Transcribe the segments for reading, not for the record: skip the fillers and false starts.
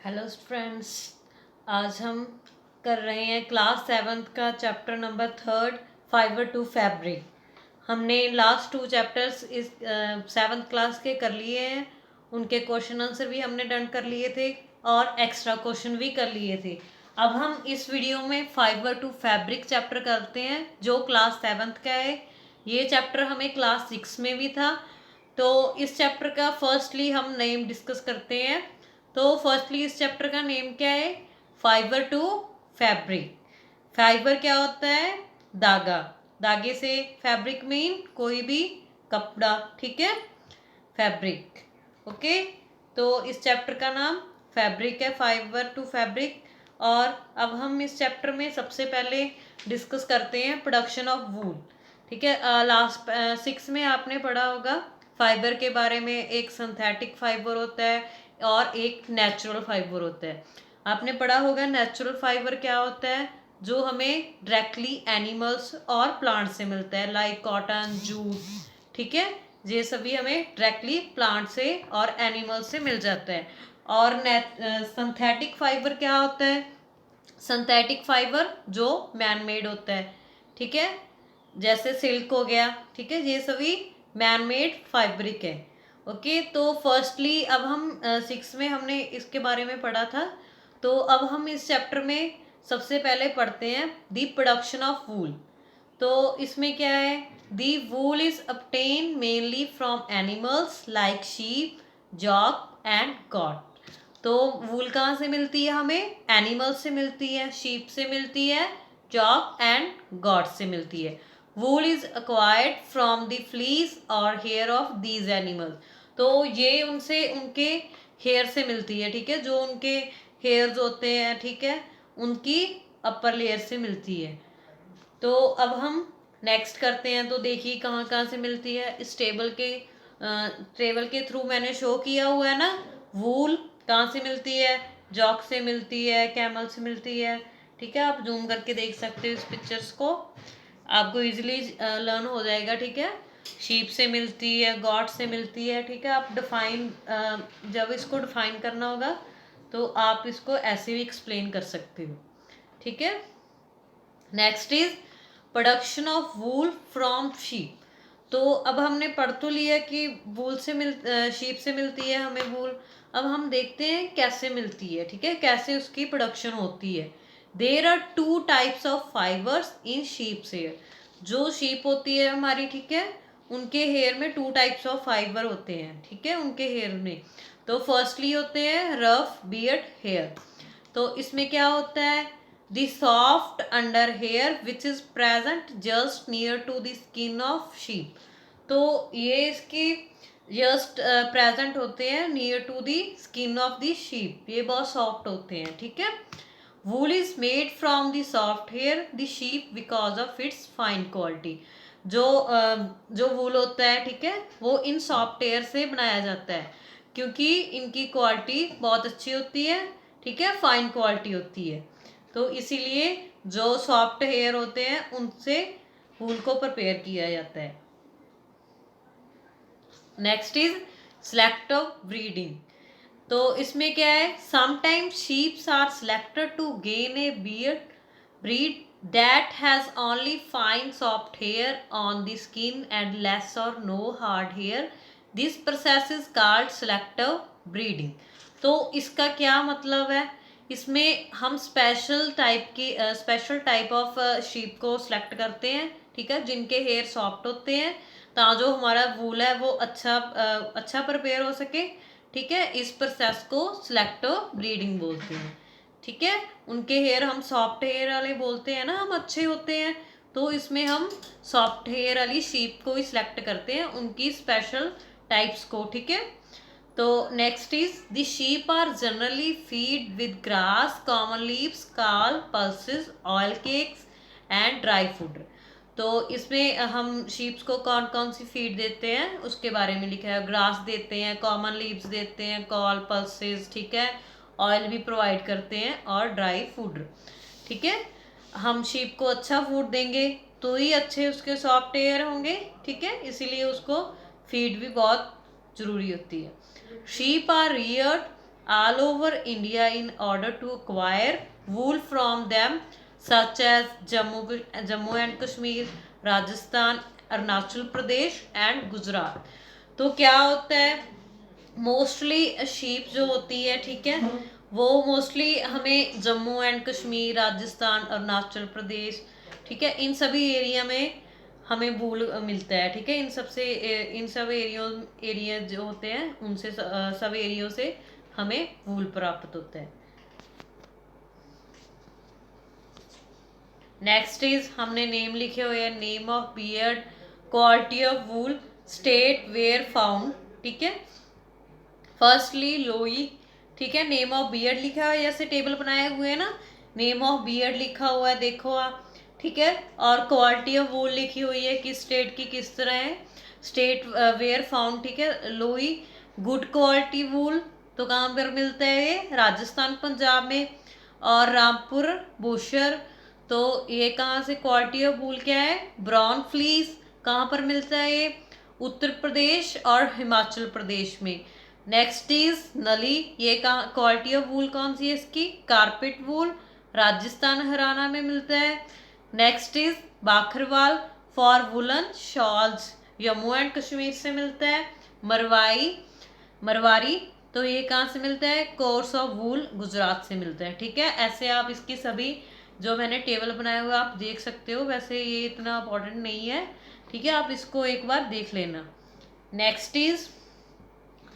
Hello friends. आज हम कर रहे हैं क्लास 7th का chapter number 3 fibre to fabric. हमने लास्ट 2 चैप्टर्स इस 7th क्लास के कर लिए हैं। उनके क्वेश्चन आंसर भी हमने डन कर लिए थे और एक्स्ट्रा क्वेश्चन भी कर लिए थे। अब हम इस वीडियो में फाइबर टू फैब्रिक चैप्टर करते हैं जो क्लास 7th का है। ये चैप्टर हमें क्लास 6 में भी था। तो इस चैप्टर का फर्स्टली हम नेम डिस्कस करते हैं। तो फर्स्टली इस चैप्टर का नेम क्या है? Fibre to fabric. फाइबर क्या होता है? धागा। धागे से फैब्रिक मीन कोई भी कपड़ा, ठीक है, फैब्रिक। ओके, तो इस चैप्टर का नाम फैब्रिक है, फाइबर टू फैब्रिक। और अब हम इस चैप्टर में सबसे पहले डिस्कस करते हैं प्रोडक्शन ऑफ वूल। ठीक है, लास्ट 6 में आपने पढ़ा होगा फाइबर के बारे में। एक सिंथेटिक फाइबर होता है और एक नेचुरल फाइबर होता है। आपने पढ़ा होगा नेचुरल फाइबर क्या होता है, जो हमें डायरेक्टली एनिमल्स और प्लांट से मिलता है, लाइक कॉटन, जूट। ठीक है, ये सभी हमें डायरेक्टली प्लांट से और एनिमल से मिल जाता है। और सिंथेटिक फाइबर क्या होता है? सिंथेटिक फाइबर जो मैन मेड होता है, ठीक है, जैसे सिल्क हो गया, ठीक है, ये सभी मैन मेड फाइब्रिक है। ओके, तो फर्स्टली अब हम 6 में हमने इसके बारे में पढ़ा था। तो अब हम इस चैप्टर में सबसे पहले पढ़ते हैं द प्रोडक्शन ऑफ वूल। तो इसमें क्या है? The wool is obtained mainly from animals like sheep, जॉक एंड गॉट। तो वूल कहाँ से मिलती है हमें? एनिमल्स से मिलती है, शीप से मिलती है, जॉक एंड गॉट से मिलती है। Wool is acquired from the fleece और हेयर ऑफ दीज एनिमल्स। तो ये उनसे उनके हेयर से मिलती है, ठीक है, जो उनके हेयर्स होते हैं, ठीक है, उनकी अपर लेयर से मिलती है। तो अब हम नेक्स्ट करते हैं। तो देखिए कहाँ कहाँ से मिलती है। इस टेबल के थ्रू मैंने शो किया हुआ है ना। वूल कहाँ से मिलती है? जॉक से मिलती है, कैमल से मिलती है। ठीक है, आप जूम करके देख सकते हो इस पिक्चर्स को, आपको इजीली लर्न हो जाएगा। ठीक है, शीप से मिलती है, गॉट से मिलती है। ठीक है, आप डिफाइन जब इसको डिफाइन करना होगा तो आप इसको ऐसे भी एक्सप्लेन कर सकते हो। ठीक है, next is production of wool from sheep. तो अब हमने पढ़ तो लिया कि वूल से शीप से मिलती है हमें वूल। अब हम देखते हैं कैसे मिलती है, ठीक है, कैसे उसकी प्रोडक्शन होती है। There are 2 types of fibres in sheeps hair. जो शीप होती है हमारी, ठीक है, उनके हेयर में 2 टाइप्स ऑफ फाइबर होते हैं, ठीक है, उनके हेयर में। तो फर्स्टली होते हैं रफ बियर्ड हेयर। तो इसमें क्या होता है? The soft under hair which is present just near to the skin of sheep. तो ये इसकी जस्ट प्रेजेंट होते हैं near to the skin of the sheep, ये बहुत सॉफ्ट होते हैं। ठीक है, wool is made from the soft hair the sheep because of its fine quality. जो वूल होता है, ठीक है, वो इन सॉफ्ट हेयर से बनाया जाता है क्योंकि इनकी क्वालिटी बहुत अच्छी होती है, ठीक है, फाइन क्वालिटी होती है। तो इसीलिए जो सॉफ्ट हेयर होते हैं उनसे वूल को प्रिपेयर किया जाता है। Next is selective breeding. तो इसमें क्या है? Sometimes sheeps are selected to gain a breed that has only fine soft hair on the skin and less or no hard hair. This process is called selective breeding. तो इसका क्या मतलब है? इसमें हम स्पेशल टाइप ऑफ शीप को select करते हैं, ठीक है, जिनके हेयर सॉफ्ट होते हैं, ताकि जो हमारा वूल है वो अच्छा प्रिपेयर हो सके। ठीक है, इस प्रोसेस को सिलेक्टिव ब्रीडिंग बोलते हैं। ठीक है, उनके हेयर हम सॉफ्ट हेयर वाले बोलते हैं ना, हम अच्छे होते हैं, तो इसमें हम सॉफ्ट हेयर वाली शीप को ही सिलेक्ट करते हैं, उनकी स्पेशल टाइप्स को। ठीक है, तो next is the sheep are generally feed with grass, common leaves, corn, pulses, oil cakes and dry food. तो इसमें हम शीप्स को कौन कौन सी फीड देते हैं उसके बारे में लिखा है। ग्रास देते हैं, कॉमन लीव्स देते हैं, कॉल, पल्सेस, ठीक है, ऑयल भी प्रोवाइड करते हैं और ड्राई फूड। ठीक है, हम शीप को अच्छा फूड देंगे तो ही अच्छे उसके सॉफ्ट हेयर होंगे। ठीक है, इसीलिए उसको फीड भी बहुत ज़रूरी होती है। Sheep are reared all over India in order to acquire wool from them, such as Jammu and Kashmir, Rajasthan, Arunachal Pradesh and Gujarat. तो क्या होता है, मोस्टली शीप जो होती है, ठीक है, वो मोस्टली हमें जम्मू एंड कश्मीर, राजस्थान, अरुणाचल प्रदेश, ठीक है, इन सभी एरिया में हमें वूल मिलता है, ठीक है। इन सब एरिया जो होते हैं उनसे सब एरियो से हमें वूल प्राप्त होता है। नेक्स्ट इज हमने नेम लिखे हुए हैं, name of beard, quality of wool, state where found, ठीक है। फर्स्टली लोई, ठीक है, नेम ऑफ बियर्ड लिखा है, जैसे टेबल बनाए हुए हैं ना, नेम ऑफ बियर्ड लिखा हुआ है, देखो आप, ठीक है। और क्वालिटी ऑफ वूल लिखी हुई है, किस स्टेट की किस तरह है, स्टेट वेयर फाउंड, ठीक है। लोई गुड क्वालिटी वूल, तो कहाँ पर मिलता है ये, राजस्थान पंजाब में। और रामपुर बुशर, तो ये कहाँ से, क्वालिटी ऑफ वूल क्या है, ब्राउन फ्लीस, कहाँ पर मिलता है ये, उत्तर प्रदेश और हिमाचल प्रदेश में। नेक्स्ट इज नली, ये कहाँ क्वालिटी ऑफ वूल कौन सी है इसकी, कारपेट वूल, राजस्थान हरियाणा में मिलता है। Next is Bakarwal, for woollen shawls, Jammu and Kashmir से मिलता है। मरवारी, तो ये कहाँ से मिलता है, कोर्स ऑफ वूल, गुजरात से मिलता है, ठीक है। ऐसे आप इसकी सभी जो मैंने टेबल बनाया हुआ आप देख सकते हो, वैसे ये इतना इंपॉर्टेंट नहीं है, ठीक है, आप इसको एक बार देख लेना। नेक्स्ट इज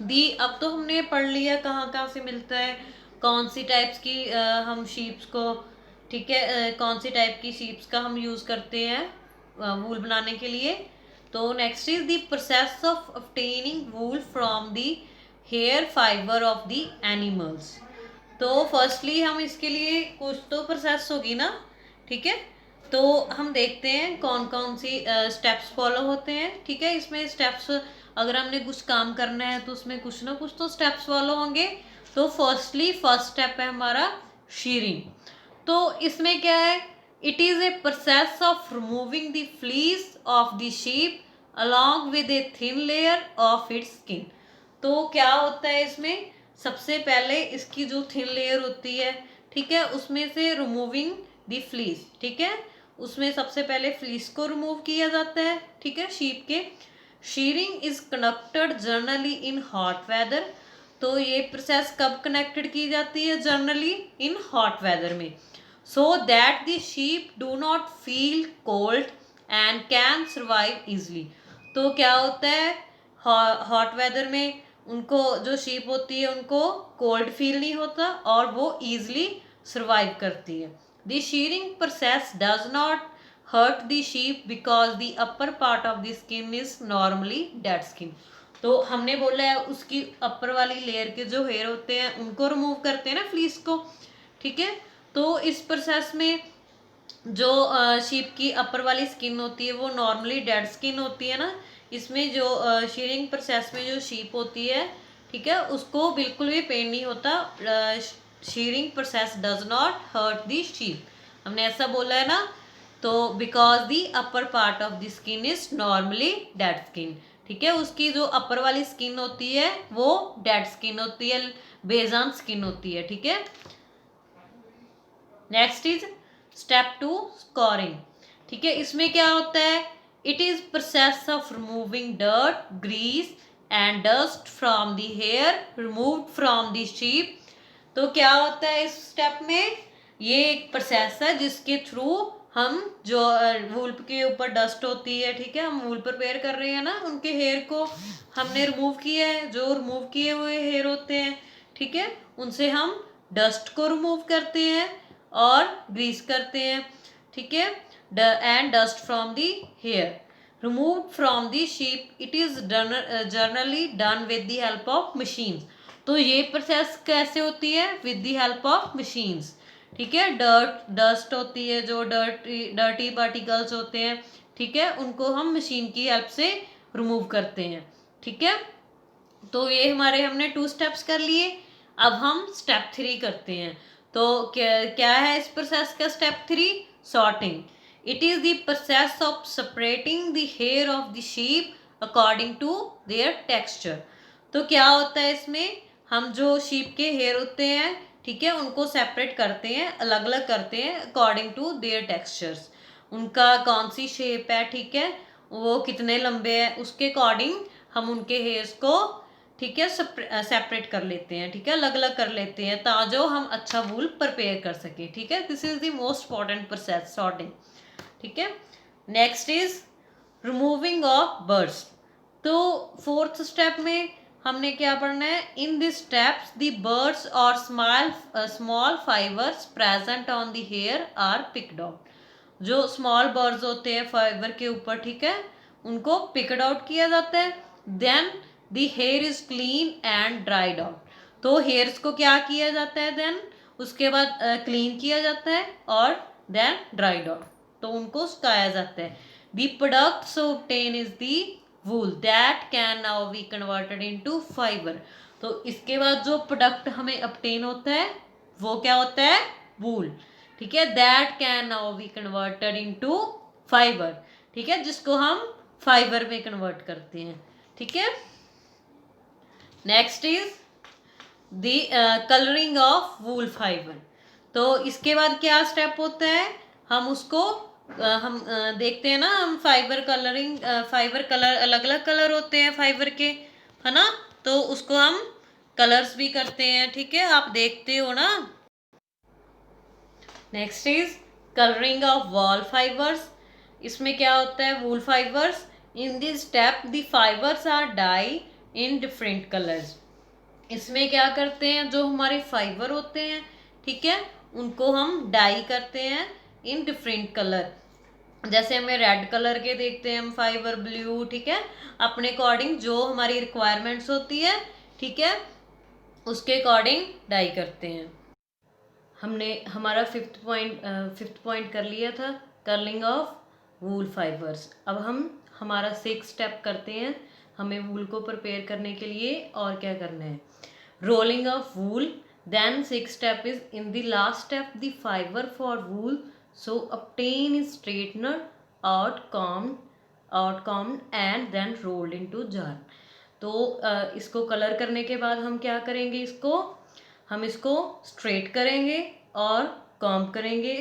दी, अब तो हमने पढ़ लिया कहाँ कहाँ से मिलता है, कौन सी टाइप्स की हम शीप्स को, ठीक है, कौन सी टाइप की शीप्स का हम यूज़ करते हैं वूल बनाने के लिए। तो next is the process of obtaining wool from the hair fibre of the animals. तो फर्स्टली हम इसके लिए कुछ तो प्रोसेस होगी ना, ठीक है, तो हम देखते हैं कौन कौन सी स्टेप्स फॉलो होते हैं, ठीक है। इसमें स्टेप्स, अगर हमने कुछ काम करना है तो उसमें कुछ ना कुछ तो स्टेप्स फॉलो होंगे। तो फर्स्ट स्टेप है हमारा शीरिंग। तो इसमें क्या है, it is a process of removing the fleece of the sheep along with a thin layer of its skin. तो क्या होता है इसमें, सबसे पहले इसकी जो थिन लेयर होती है, ठीक है, उसमें से रिमूविंग द फ्लीस, ठीक है, उसमें सबसे पहले फ्लीस को रिमूव किया जाता है, ठीक है, शीप के। Shearing is conducted generally in hot weather, तो ये प्रोसेस कब कनेक्टेड की जाती है, जनरली इन हॉट वेदर में, so that the sheep do not feel cold and can survive easily. तो क्या होता है, हॉट वेदर में उनको, जो शीप होती है उनको कोल्ड फील नहीं होता और वो ईजिली सर्वाइव करती है। The shearing process does not hurt the sheep because the upper part of the skin is normally dead skin. तो हमने बोला है उसकी अपर वाली लेयर के जो हेयर होते हैं उनको रिमूव करते हैं ना, फ्लीस को, ठीक है। तो इस प्रोसेस में जो शीप की अपर वाली स्किन होती है वो नॉर्मली डेड स्किन होती है ना, इसमें जो शीरिंग प्रोसेस में जो शीप होती है, ठीक है, उसको बिल्कुल भी पेन नहीं होता। Shearing process does not hurt the sheep, हमने ऐसा बोला है ना। तो because the upper part of the skin is normally dead skin, ठीक है, उसकी जो अपर वाली स्किन होती है वो डेड स्किन होती है, बेजान स्किन होती है, ठीक है। नेक्स्ट इज स्टेप 2 स्कोरिंग, ठीक है, इसमें क्या होता है, it is process of removing dirt, grease and dust from the hair removed from the sheep. तो क्या होता है इस स्टेप में, ये एक प्रोसेस है जिसके थ्रू हम जो वूल के ऊपर डस्ट होती है, ठीक है, हम वूल प्रिपेयर कर रहे हैं ना, उनके हेयर को हमने रिमूव किया है, जो रिमूव किए हुए हेयर होते हैं, ठीक है, उनसे हम डस्ट को रिमूव करते हैं और ग्रीस करते हैं, ठीक है, and dust from the hair removed from the sheep, it is generally done with the help of machines. तो ये प्रोसेस कैसे होती है, with the help of machines, ठीक है। डस्ट होती है, जो डर्टी पार्टिकल्स होते हैं, ठीक है, उनको हम मशीन की हेल्प से रिमूव करते हैं, ठीक है। तो ये हमारे हमने 2 स्टेप्स कर लिए। अब हम स्टेप 3 करते हैं। तो क्या है इस प्रोसेस का step 3, sorting. It is the process of separating the hair of the sheep according to their texture. तो क्या होता है इसमें, हम जो शीप के हेयर होते हैं, ठीक है, उनको सेपरेट करते हैं, अलग अलग करते हैं अकॉर्डिंग टू देयर टेक्सचर्स। उनका कौन सी शेप है, ठीक है, वो कितने लंबे हैं, उसके अकॉर्डिंग हम उनके हेयर्स को, ठीक है, सेपरेट कर लेते हैं, ठीक है, अलग अलग कर लेते हैं ताजो हम अच्छा वूल प्रिपेयर कर सके, ठीक है। This is the most important process sorting, ठीक है। Next is removing of birds. तो फोर्थ स्टेप में हमने क्या पढ़ना है, in this steps the birds और small fibres present on the hair are picked out. जो स्मॉल बर्ड्स होते हैं फाइबर के ऊपर, ठीक है, उनको पिकड आउट किया जाता है। Then the hair is clean and dried out. तो हेयर्स को क्या किया जाता है, देन उसके बाद क्लीन किया जाता है और देन ड्राइड आउट, तो उनको सुखाया जाता है। The product so obtain is the wool that can now be converted into fibre. तो इसके बाद जो प्रोडक्ट हमें obtain होता है वो क्या होता है, वूल, ठीक है, that can now be converted into fibre, ठीक है, जिसको हम फाइबर में कन्वर्ट करते हैं, ठीक है। Next is the colouring of wool fibre. तो इसके बाद क्या स्टेप होता है, हम उसको देखते हैं ना, हम फाइबर कलरिंग, फाइबर कलर अलग अलग कलर होते हैं फाइबर के, है ना, तो उसको हम कलर्स भी करते हैं, ठीक है, आप देखते हो ना। Next is colouring of wool fibres. इसमें क्या होता है, wool fibres, in this step the fibres are dye in different colours. इसमें क्या करते हैं, जो हमारे फाइबर होते हैं, ठीक है, उनको हम डाई करते हैं इन डिफरेंट कलर। जैसे हमें रेड कलर के देखते हैं हम फाइबर, ब्लू, ठीक है, अपने अकॉर्डिंग जो हमारी रिक्वायरमेंट्स होती है, ठीक है, उसके अकॉर्डिंग डाई करते हैं। हमने हमारा फिफ्थ पॉइंट कर लिया था, कर्लिंग ऑफ वूल फाइबर्स। अब हम हमारा 6 स्टेप करते हैं, हमें वूल को प्रिपेयर करने के लिए और क्या करना है, rolling of wool. Then 6 step is in the last step the fibre for wool so obtain is straightened out combed and then rolled into jar। तो इसको कलर करने के बाद हम क्या करेंगे, हम इसको स्ट्रेट करेंगे और कॉम्ब करेंगे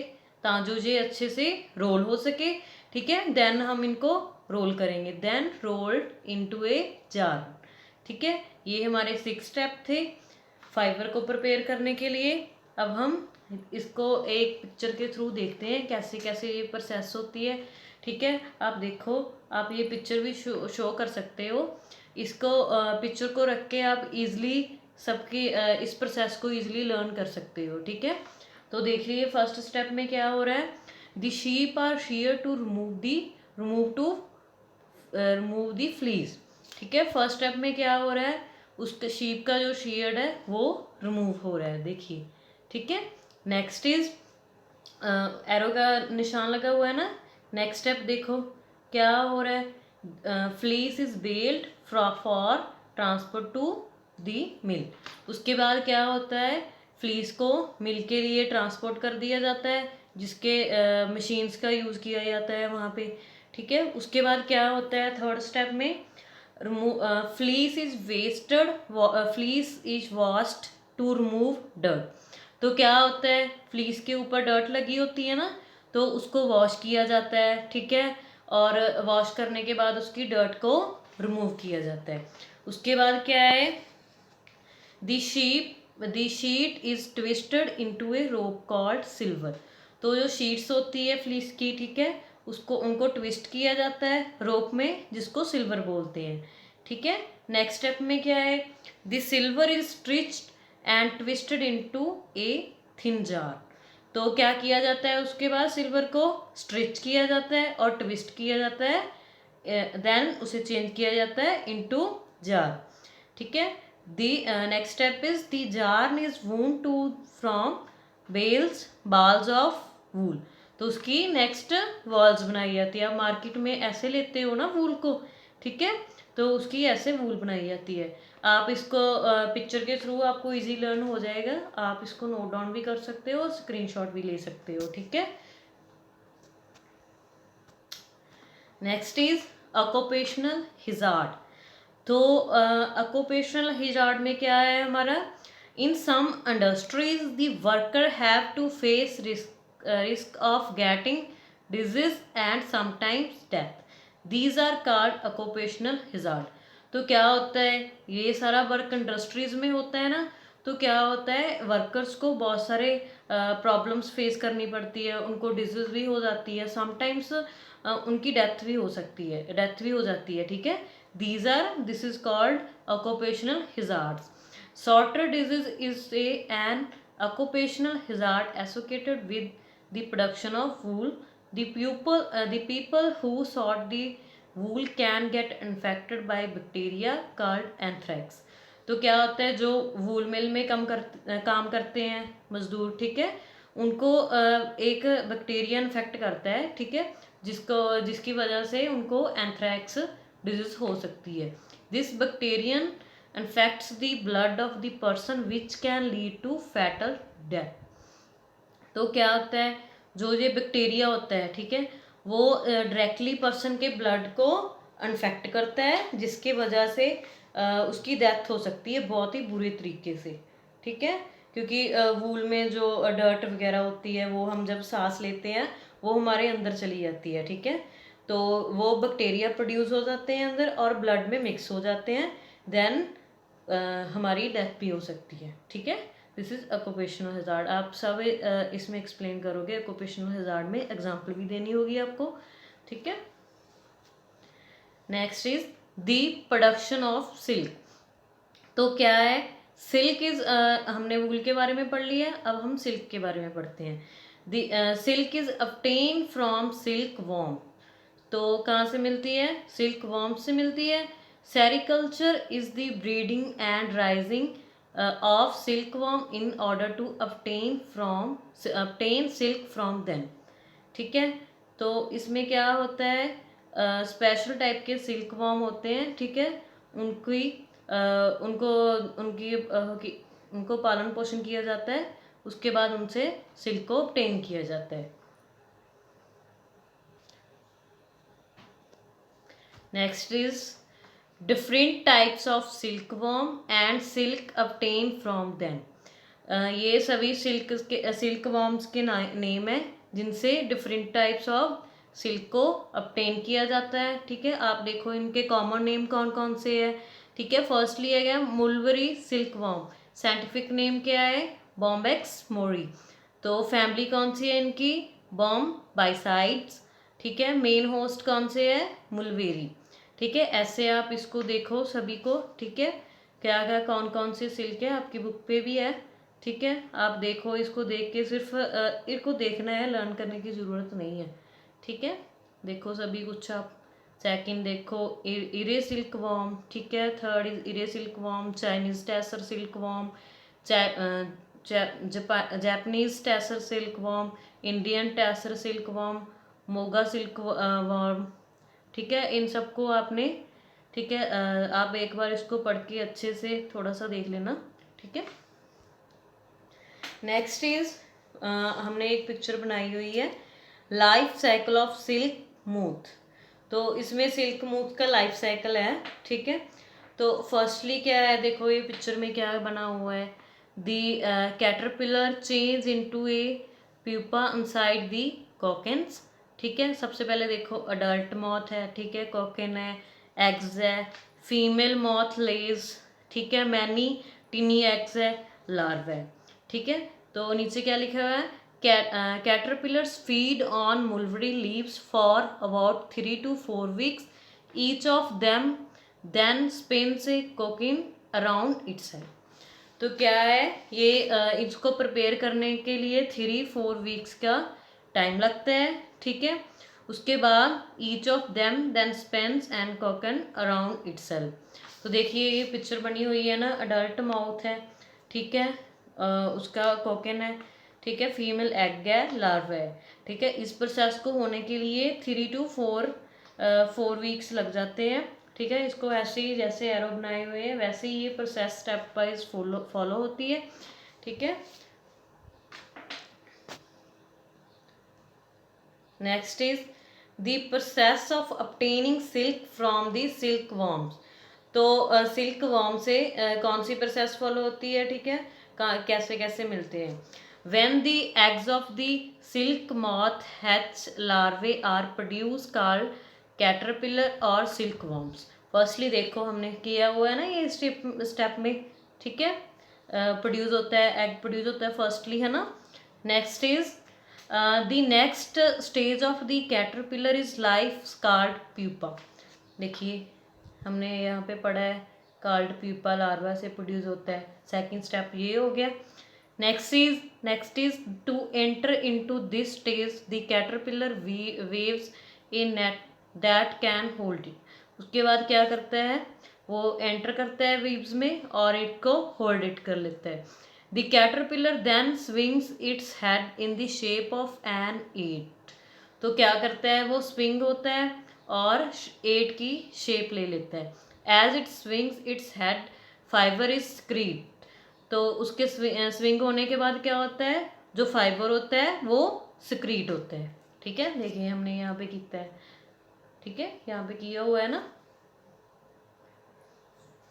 ताकि ये अच्छे से रोल हो सके, ठीक है। देन हम इनको रोल करेंगे, then rolled into a jar, ठीक है। ये हमारे 6 स्टेप थे फाइबर को प्रिपेयर करने के लिए। अब हम इसको एक पिक्चर के थ्रू देखते हैं कैसे कैसे ये प्रोसेस होती है, ठीक है। आप देखो, आप ये पिक्चर भी शो कर सकते हो, इसको पिक्चर को रख के आप इजली सबकी इस प्रोसेस को इजीली लर्न कर सकते हो, ठीक है। तो देखिए फर्स्ट स्टेप में क्या हो रहा है, the sheep are shear to remove the fleece, ठीक है। फर्स्ट स्टेप में क्या हो रहा है, उस शीप का जो शीयर्ड है वो रिमूव हो रहा है, देखिए, ठीक है। नेक्स्ट इज एरो का निशान लगा हुआ है ना। नेक्स्ट स्टेप देखो क्या हो रहा है, fleece is baled for transport to the mill. उसके बाद क्या होता है, फ्लीस को मिल के लिए ट्रांसपोर्ट कर दिया जाता है, जिसके मशीन्स का यूज़ किया जाता है वहाँ पे, ठीक है। उसके बाद क्या होता है थर्ड स्टेप में, fleece is washed to remove dirt. तो क्या होता है, फ्लीस के ऊपर डर्ट लगी होती है ना, तो उसको वॉश किया जाता है, ठीक है, और वॉश करने के बाद उसकी डर्ट को रिमूव किया जाता है। उसके बाद क्या है, the sheet is twisted into A rope called silver. तो जो शीट्स होती है फ्लीस की, ठीक है, उनको ट्विस्ट किया जाता है रोप में, जिसको सिल्वर बोलते हैं, ठीक है। नेक्स्ट स्टेप में क्या है, the silver is stretched and twisted into a thin जार। तो क्या किया जाता है, उसके बाद सिल्वर को स्ट्रिच किया जाता है और ट्विस्ट किया जाता है, देन उसे चेंज किया जाता है इनटू जार, ठीक है। The next step is the जार is woven to from balls of wool. तो उसकी नेक्स्ट वॉल्स बनाई जाती है। आप मार्केट में ऐसे लेते हो ना वूल को, ठीक है, तो उसकी ऐसे वूल बनाई जाती है। आप इसको पिक्चर के थ्रू आपको इजी लर्न हो जाएगा, आप इसको नोट डाउन भी कर सकते हो और स्क्रीनशॉट भी ले सकते हो, ठीक है। Next is occupational hazard. तो ऑक्यूपेशनल हिजार्ड में क्या है हमारा, in some industries the worker have to face risk of getting disease and sometimes death, these are called occupational hazard. तो क्या होता है, ये सारा वर्क इंडस्ट्रीज में होता है ना, तो क्या होता है वर्कर्स को बहुत सारे प्रॉब्लम्स फेस करनी पड़ती है, उनको डिजीज भी हो जाती है, समटाइम्स उनकी डेथ भी हो जाती है, ठीक है। This is called occupational hazards. Sorter disease is an occupational hazard associated with the production of wool. The people who sort the wool can get infected by bacteria called anthrax. तो क्या होता है, जो वूल मिल में काम करते हैं मजदूर, ठीक है, उनको एक बैक्टीरिया इन्फेक्ट करता है, ठीक है, जिसकी वजह से उनको एंथ्रैक्स डिजीज हो सकती है। This bacterium infects the blood of the person which can lead to fatal death. तो क्या होता है, जो ये बैक्टीरिया होता है, ठीक है, वो डायरेक्टली पर्सन के ब्लड को इन्फेक्ट करता है, जिसकी वजह से उसकी डेथ हो सकती है बहुत ही बुरे तरीके से, ठीक है, क्योंकि वूल में जो डर्ट वगैरह होती है वो हम जब सांस लेते हैं वो हमारे अंदर चली जाती है, ठीक है, तो वो बैक्टीरिया प्रोड्यूस हो जाते हैं अंदर और ब्लड में मिक्स हो जाते हैं, देन हमारी डेथ भी हो सकती है, ठीक है। This is occupational hazard. आप सब इसमें एक्सप्लेन करोगे, ऑक्यूपेशनल हजार्ड में एग्जाम्पल भी देनी होगी आपको, ठीक है। Next is the production of silk. तो क्या है, सिल्क इज हमने वूल के बारे में पढ़ लिया, अब हम सिल्क के बारे में पढ़ते हैं। The silk is obtain from silk worm. तो कहाँ से मिलती है, सिल्क वॉर्म से मिलती है। Sericulture is the breeding and raising of silk worm in order to obtain silk from them, ठीक है। तो इसमें क्या होता है, स्पेशल टाइप के सिल्क वॉर्म होते हैं, ठीक है, उनकी उनको उनको पालन पोषण किया जाता है, उसके बाद उनसे सिल्क को ऑब्टेन किया जाता है। Next is different types of silk warm and silk obtain from them. ये सभी सिल्क वॉर्म्स के नेम है, जिनसे डिफरेंट टाइप्स ऑफ सिल्क को ऑब्टेन किया जाता है, ठीक है। आप देखो इनके कॉमन नेम कौन कौन से है, ठीक है। फर्स्ट लिया गया मुलवरी सिल्क वॉर्म, साइंटिफिक नेम क्या है, बॉम्बेक्स मोरी। तो फैमिली कौन सी है इनकी, बॉम्ब बाइसाइड्स, ठीक है। मेन होस्ट कौन से है, मुलवेरी, ठीक है। ऐसे आप इसको देखो सभी को, ठीक है, क्या क्या कौन कौन सी सिल्क है, आपकी बुक पे भी है, ठीक है। आप देखो, इसको देख के सिर्फ इसको देखना है, लर्न करने की ज़रूरत नहीं है, ठीक है। देखो सभी कुछ आप, सेकंड देखो इरे सिल्क वॉर्म, ठीक है। Third is इरे silk worm, Chinese Taisor silk worm, Japanese Taisor silk worm, Indian Taisor silk worm, Moga silk worm, ठीक है। इन सबको आपने, ठीक है, आप एक बार इसको पढ़ के अच्छे से थोड़ा सा देख लेना, ठीक है। नेक्स्ट इज हमने एक पिक्चर बनाई हुई है, लाइफ साइकिल ऑफ सिल्क मूथ। तो इसमें सिल्क मूथ का लाइफ साइकिल है, ठीक है। तो फर्स्टली क्या है, देखो ये पिक्चर में क्या बना हुआ है, the caterpillar change into a pupa inside the cocoons, ठीक है। सबसे पहले देखो अडल्ट मॉथ है, ठीक है, कॉकेन है, एग्स है, फीमेल मॉथ लेज, ठीक है, मैनी टिनी एग्स है, लार्व है, ठीक है। तो नीचे क्या लिखा हुआ है, caterpillars feed on mulberry leaves for about 3 to 4 weeks. Each of them then spins a cocoon around itself. तो क्या है ये, इसको प्रिपेयर करने के लिए 3-4 वीक्स का टाइम लगता है, ठीक है। उसके बाद each of them then spins and cocoon around itself. तो देखिए ये पिक्चर बनी हुई है ना, अडल्ट माउथ है, ठीक है, उसका कॉकन है, ठीक है, फीमेल एग है, लार्वा है, ठीक है। इस प्रोसेस को होने के लिए 3 to 4 वीक्स लग जाते हैं, ठीक है। इसको ऐसे ही जैसे एरो बनाए हुए हैं वैसे ही ये प्रोसेस स्टेप वाइज फॉलो होती है, ठीक है। Next is the process of obtaining silk from the silk worms. तो सिल्क वॉर्म से कौन सी प्रोसेस फॉलो होती है, ठीक है, कैसे कैसे मिलते हैं। When the eggs of the silk moth hatch larvae are produce called caterpillar or silk worms. Firstly देखो हमने किया हुआ है ना ये स्टेप में, ठीक है, प्रोड्यूस होता है, एग प्रोड्यूस होता है फर्स्टली, है ना। Next is the next stage of the caterpillar is life called pupa. देखिए हमने यहाँ पे पढ़ा है कार्ड प्यूपा लार्वा से प्रोड्यूस होता है, सेकंड स्टेप ये हो गया। Next is to enter into this stage the caterpillar weaves a net that can hold it. उसके बाद क्या करता है, वो एंटर करता है वीव्स में और इट को होल्ड इट कर लेता है। The caterpillar then swings its head in the shape of an eight. तो क्या करता है, वो स्विंग होता है और एट की शेप ले लेता है। As it swings its head fibre is secreted. तो उसके स्विंग होने के बाद क्या होता है, जो फाइबर होता है वो सिक्रीट होता है, ठीक है। देखिए हमने यहाँ पे किया है, ठीक है, यहाँ पे किया हुआ है ना।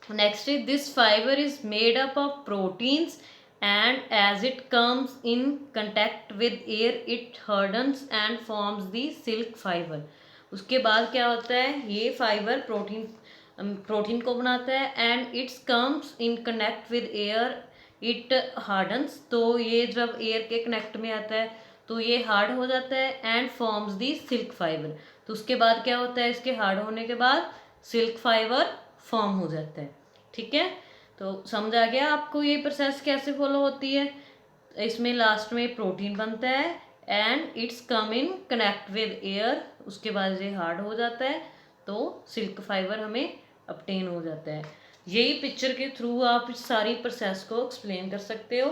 Next is this fibre is made up of proteins and as it comes in contact with air it hardens and forms the silk fibre. उसके बाद क्या होता है, ये फाइबर प्रोटीन को बनाता है and it's comes in connect with air it hardens. तो ये जब एयर के कनेक्ट में आता है तो ये हार्ड हो जाता है and forms the silk fibre. तो उसके बाद क्या होता है, इसके हार्ड होने के बाद सिल्क फाइबर फॉर्म हो जाता है, ठीक है। तो समझ आ गया आपको ये प्रोसेस कैसे फॉलो होती है। इसमें लास्ट में प्रोटीन बनता है and it's come in connect with air, उसके बाद ये हार्ड हो जाता है तो सिल्क फाइबर हमें obtain हो जाता है। यही पिक्चर के थ्रू आप इस सारी प्रोसेस को एक्सप्लेन कर सकते हो।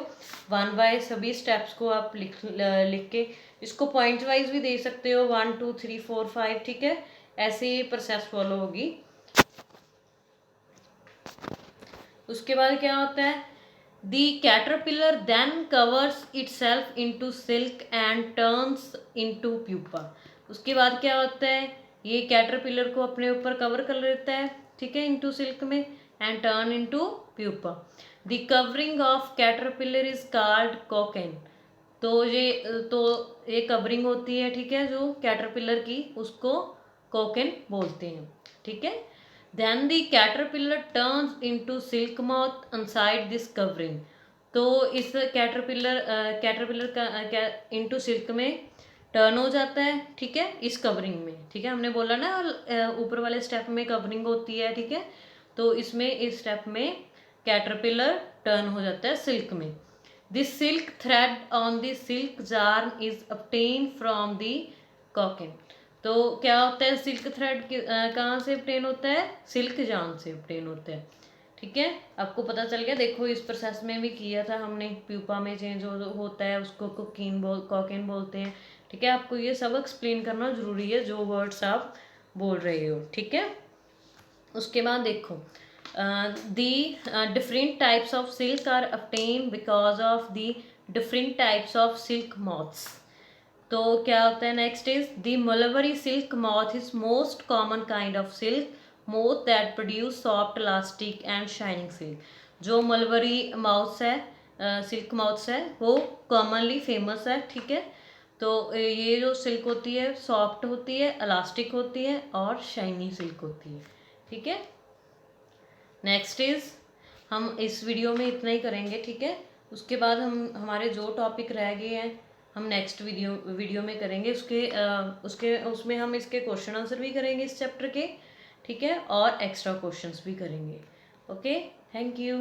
वन बाय सभी स्टेप्स को आप लिख के इसको पॉइंट वाइज भी दे सकते हो, 1 2 3 4 5, ठीक है, ऐसे ही प्रोसेस फॉलो होगी। उसके बाद क्या होता है, the caterpillar then covers itself into silk and turns into pupa. उसके बाद क्या होता है, ये कैटरपिलर को अपने ऊपर कवर कर लेता है, ठीक है, इनटू सिल्क में and turn into pupa. The covering of caterpillar is called cocaine. तो ये कवरिंग होती है, ठीक है, जो कैटरपिलर की, उसको कोकेन बोलते हैं, ठीक है। Then the caterpillar turns into silk moth inside this covering। तो इस कैटरपिलर का इंटू सिल्क में टर्न हो जाता है, ठीक है, इस कवरिंग में, ठीक है। हमने बोला ना ऊपर वाले स्टेप में कवरिंग होती है, ठीक है, तो इसमें इस स्टेप में कैटरपिलर टर्न हो जाता है सिल्क में। This silk thread on the silk yarn is obtained from the cocoon. तो क्या होता है, सिल्क थ्रेड कहाँ से obtain होता है, सिल्क जार्न से obtain होता है, ठीक है। आपको पता चल गया। देखो इस प्रोसेस में भी किया था हमने, प्यूपा में चेंज होता है उसको कॉकिन बोलते हैं, ठीक है। आपको ये सब एक्सप्लेन करना जरूरी है जो वर्ड्स आप बोल रहे हो, ठीक है। उसके बाद देखो the different types of silk are obtained because of the different types of silk moths. तो क्या होता है, next is the mulberry silk moth is most common kind of silk moth that produce soft elastic and shining silk. जो mulberry mouth है, silk mouth है, वो commonly famous है, ठीक है। तो ये जो सिल्क होती है सॉफ्ट होती है, इलास्टिक होती है और शाइनी सिल्क होती है, ठीक है। नेक्स्ट इज हम इस वीडियो में इतना ही करेंगे, ठीक है। उसके बाद हम हमारे जो टॉपिक रह गए हैं हम नेक्स्ट वीडियो में करेंगे। उसमें हम इसके क्वेश्चन आंसर भी करेंगे इस चैप्टर के, ठीक है, और एक्स्ट्रा क्वेश्चंस भी करेंगे। Okay, thank you.